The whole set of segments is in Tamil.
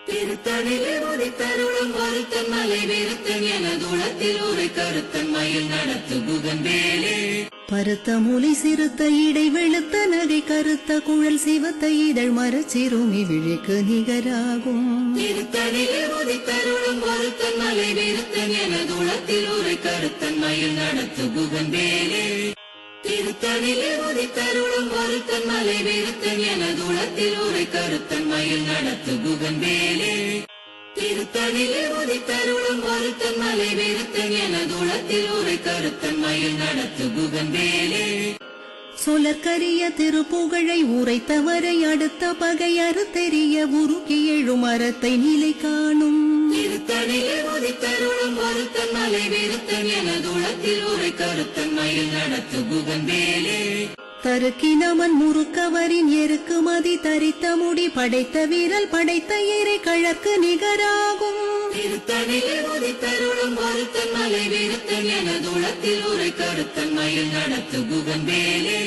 திருத்தணிலே உதித்தருளும் ஒருத்தன் மலை வெறுத்தன் என தூளத்தில் ஒரு கருத்தன் மயில் நடத்து புகந்தேலே பருத்த மூலி சிறுத்த இடை வெளுத்த நகை கருத்த குழல் சிவத்த இதழ் மரச்சிறுமி விழிக்கு நிகராகும். திருத்தணிலே உதித்தருளும் ஒருத்தன் மலை வெறுத்தன் என தூளத்தில் ஒரு கருத்தன் மயில் நடத்து புகந்தேலே திருத்தணிலே உதித்தருளும் ஒருத்தன் மலை வெறுத்தன் என தூளத்தில் ஒரு கருத்தன் மயில் நடத்து புகந்தேலே திருத்தணிலே உதித்தருளும் ஒருத்தன் மலை வெறுத்தன் என தூளத்தில் ஒரு கருத்தன் மயில் நடத்து புகந்தேலே சொலற்கரிய திருப்புகழை உரைத்தவரை அடுத்த பகை அறுத்தெறிய உருக்கி எழும் மரத்தை நிலை காணும். திருத்தணிலே உதித்தருளும் ஒருத்தன் மலை வெறுத்தன் என தூளத்தில் ஒரு கருத்தன் மயில் நடத்து புகந்தேலே தருக்கினவன் முறுக்கவரின் எருக்கு மதி தரித்த முடி படைத்த வீரல் படைத்த ஏரை கழற்கு நிகராகும். திருத்தணிலே உதித்தருளும் ஒருத்தன் மலை வெறுத்தன் என தூளத்தில் ஒரு கருத்தன் மயில் நடத்து புகந்தேலே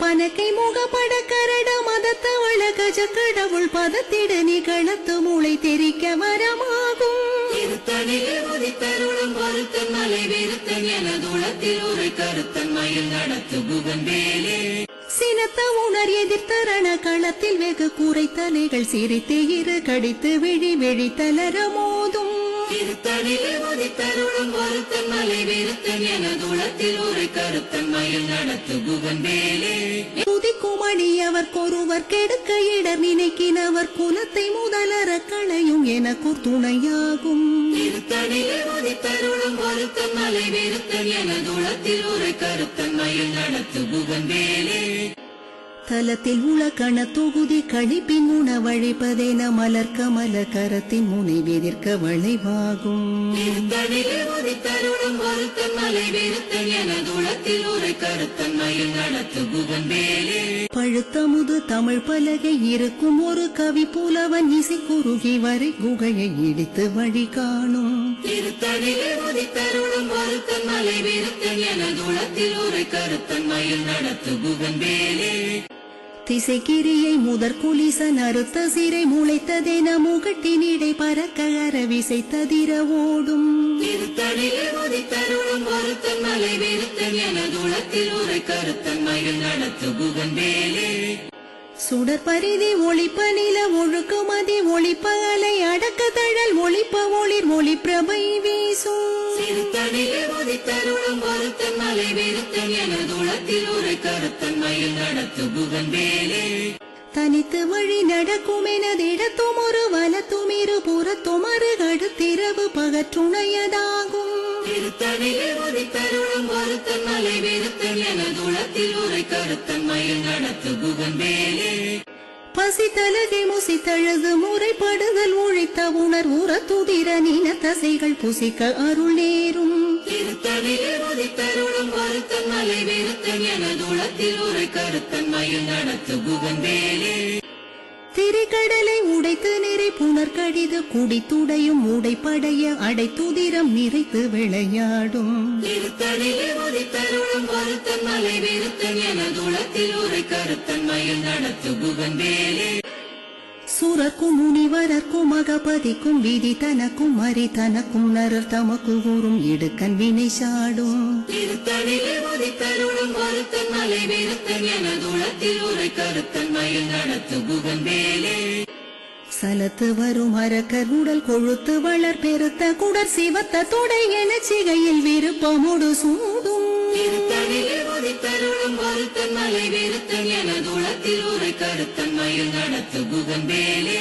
பனக்கை முகப்பட கரட மதத்தவள கஜ கடவுள் பதத்திடு நிகழத்து மூளை தெரிக்க வரமாகும். திருத்தணிலே உதித்தருளும் ஒருத்தன் மலை வெறுத்தன் என தூளத்தில் ஒரு கருத்தன் மயில் நடத்து புகந்தேலே சினத்த உணர் எதிர்த்தரண களத்தில் வெகு கூரை தலைகள் சிரித்து இரு கடித்து விழி விழி தளர மோதும். திருத்தணிலே உதித்தருளும் ஒருத்தன் மலை வெறுத்தன் என தூளத்தில் ஒரு கருத்தன் மயில் நடத்து புகந்தேலே துதிக்கும் அடியவர் கொருவர் கெடுக்க இடர் நினைக்கினவர் குலத்தை முதலற களையும் எனக்கு துணையாகும். திருத்தணிலே உதித்தருளும் ஒருத்தன் மலை வெறுத்தன் என தூளத்தில் ஒரு கருத்தன் மயில் நடத்து புகந்தேலே தலத்தில் உள்ள கண தொகுதி கழிப்பின் உணவழிப்பதென மலர் கமல கரத்தின் முனை வெதிர்க்க வளைவாகும். திருத்தணிலே உதித்தருளும் ஒருத்தன் மலை வெறுத்தன் என தூளத்தில் ஒரு கருத்தன் மயில் நடத்து புகந்தேலே பழுத்தமுது தமிழ் பலகை இருக்கும் ஒரு கவி புலவன் இசை குறுகி வரை குகையை இடித்து வழி காணும். திருத்தணிலே உதித்தருளும் ஒருத்தன் மலை வெறுத்தன் என தூளத்தில் ஒரு கருத்தன் மயில் நடத்து புகந்தேலே திசைக்கிரியை முதற் குலிசன் அறுத்த சிறை முளைத்ததென முகட்டினிடை பறக்க அரவிசை ததிர ஓடும். திருத்தணிலே உதித்தருளும் ஒருத்தன் மலை வெறுத்தன் என தூளத்தில் ஒரு கருத்தன் மயில் நடத்து புகந்தேலே சுடர் பரிதி ஒளிப்ப நில ஒழுக்குமதி ஒளிப்ப அலை அடக்க தழல் ஒளிப்ப ஒளிர் ஒளி பிரபை வீசும். திருத்தணிலே உதித்தருளும் ஒருத்தன் மலை வெறுத்தன் என தூளத்தில் ஒரு கருத்தன் மயில் நடத்து புகந்தேலே தனித்து வழி நடக்கும் எனதிடத்தும் ஒரு வலத்தும் இரு புறத்தும் அருகடுத்திரவு பகற்றுணையதாகும். திருத்தணிலே உதித்தருளும் ஒருத்தன் மலை வெறுத்தன் என தூளத்தில் ஒரு கருத்தன் மயில் நடத்து புகந்தேலே பசித்தலகை முசித்தழுது முறைப்படுதல் உழைத்த உணர் உற துதிர நீன தசைகள் புசிக்க அருள் நேரும். திருத்தணிலே உதித்தருளும் ஒருத்தன் மலை வெறுத்தன் என தூளத்தில் ஒரு கருத்தன் மயில் நடத்து புகந்தேலே திரிகடலை உடைத்து நிறை புனர் கடிது குடித்துடையும் உடைப்படைய அடைத்துதிரம் நிறைத்து விளையாடும். திருத்தணிலே உதித்தருளும் ஒருத்தன் மலை வெறுத்தன் என தூளத்தில் ஒரு கருத்தன் மயில் நடத்து புகந்தேலே சுரக்கும் முனிவரர்க்கும் மகபதிக்கும் விதி தனக்கும் மறி தனக்கும் நரர் தமக்கு கூறும் இடுக்கன் வினை சாடும். திருத்தணிலே உதித்தருளும் ஒருத்தன் மலை வெறுத்தன் என தூளத்தில் ஒரு கருத்தன் மயில் நடத்து புகந்தேலே சலத்து வரும் அரக்கர் உடல் கொழுத்து வளர் பெருத்த குடர் சிவத்த தொடை என சிகையில் விருப்பமுடு சூடும். திருத்தணிலே உதித்தருளும் ஒருத்தன் மலை வெறுத்தன் என தூளத்தில் ஒரு கருத்தன் மயில் நடத்து புகந்தேலே